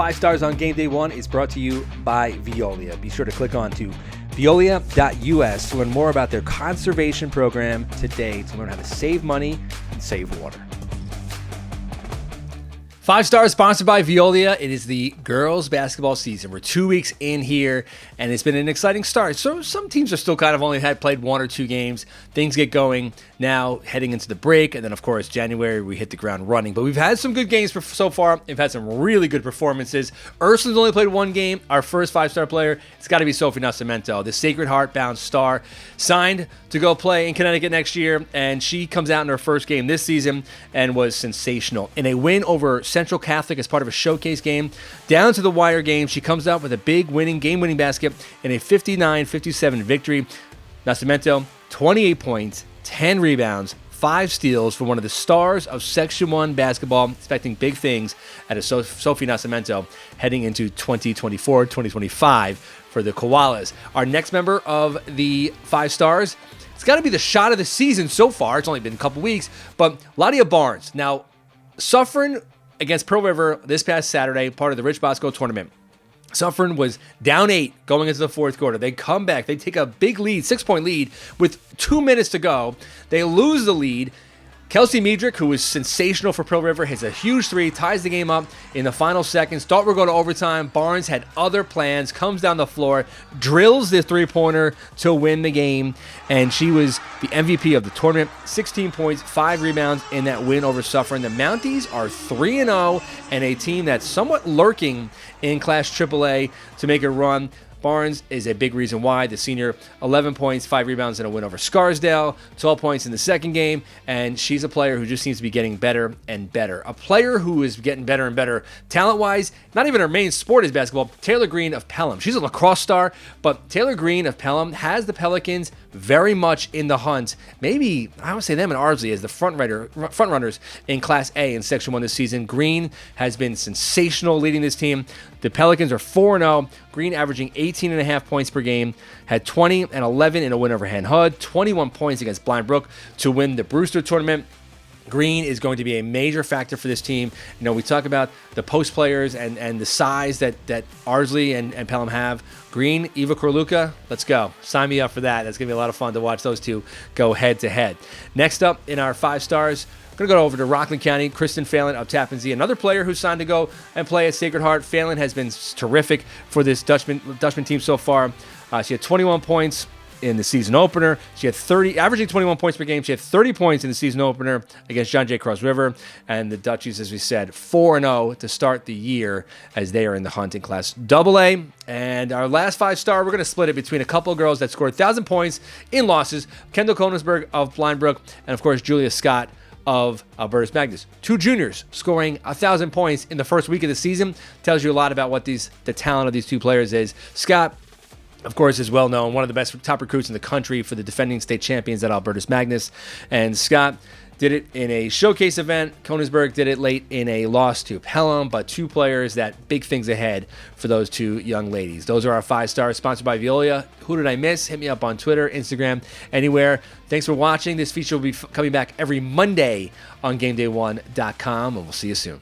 5 Stars on Game Day One is brought to you by Veolia. Be sure to click on to veolia.us to learn more about their conservation program today to learn how to save money and save water. 5 Stars sponsored by Veolia. It is the girls basketball season. We're 2 weeks in here, and it's been an exciting start. So some teams are still kind of only played 1 or 2 games. Things get going now heading into the break, and then, of course, January, we hit the ground running. But we've had some good games so far. We've had some really good performances. Ursuline's only played 1 game. Our first 5-star player, it's got to be Sophie Nascimento, the Sacred Heart-bound star, signed to go play in Connecticut next year, and she comes out in her first game this season and was sensational. In a win over Central Catholic as part of a showcase game, down to the wire game, she comes out with a big game-winning basket in a 59-57 victory. Nascimento, 28 points, 10 rebounds, 5 steals for one of the stars of Section 1 basketball, expecting big things out of Sophie Nascimento heading into 2024-2025 for the Koalas. Our next member of the 5 Stars, it's got to be the shot of the season so far. It's only been a couple weeks, but Ladia Barnes. Now, Suffern against Pearl River this past Saturday, part of the Rich Bosco tournament. Suffern was down 8 going into the fourth quarter. They come back. They take a big lead, 6-point lead, with 2 minutes to go. They lose the lead. Kelsey Miedrich, who was sensational for Pearl River, hits a huge 3, ties the game up in the final seconds. Thought we're going to overtime. Barnes had other plans, comes down the floor, drills the 3-pointer to win the game, and she was the MVP of the tournament. 16 points, 5 rebounds in that win over Suffern. The Mounties are 3-0 and a team that's somewhat lurking in Class AAA to make a run. Barnes is a big reason why. The senior, 11 points, 5 rebounds in a win over Scarsdale, 12 points in the second game, and she's a player who just seems to be getting better and better. A player who is getting better and better talent-wise, not even her main sport is basketball, Taylor Green of Pelham. She's a lacrosse star, but Taylor Green of Pelham has the Pelicans very much in the hunt. Maybe, I would say them and Ardsley as the front runners in Class A in Section 1 this season. Green has been sensational leading this team. The Pelicans are 4-0. Green averaging 18.5 points per game, had 20 and 11 in a win over Hen Hud, 21 points against Blind Brook to win the Brewster tournament. Green is going to be a major factor for this team. You know, we talk about the post players and the size that Ardsley and Pelham have. Green, Eva Korluka, let's go. Sign me up for that. That's going to be a lot of fun to watch those two go head-to-head. Next up in our 5 Stars, we're going to go over to Rockland County. Kristen Faun of Tappan, another player who signed to go and play at Sacred Heart. Phelan has been terrific for this Dutchman team so far. She had 21 points in the season opener. She had averaging 21 points per game. She had 30 points in the season opener against John Jay Cross River. And the Dutchies, as we said, 4-0 to start the year as they are in the hunt in Class AA. And our last 5 Star, we're going to split it between a couple of girls that scored 1,000 points in losses. Kendall Konigsberg of Blind Brook, and of course, Julius Scott of Albertus Magnus. 2 juniors scoring 1,000 points in the first week of the season. Tells you a lot about what the talent of these 2 players is. Scott, of course, is well known, one of the best top recruits in the country for the defending state champions at Albertus Magnus. And Scott did it in a showcase event. Konigsberg did it late in a loss to Pelham, but 2 players that big things ahead for those 2 young ladies. Those are our 5 Stars, sponsored by Veolia. Who did I miss? Hit me up on Twitter, Instagram, anywhere. Thanks for watching. This feature will be coming back every Monday on GameDay1.com, and we'll see you soon.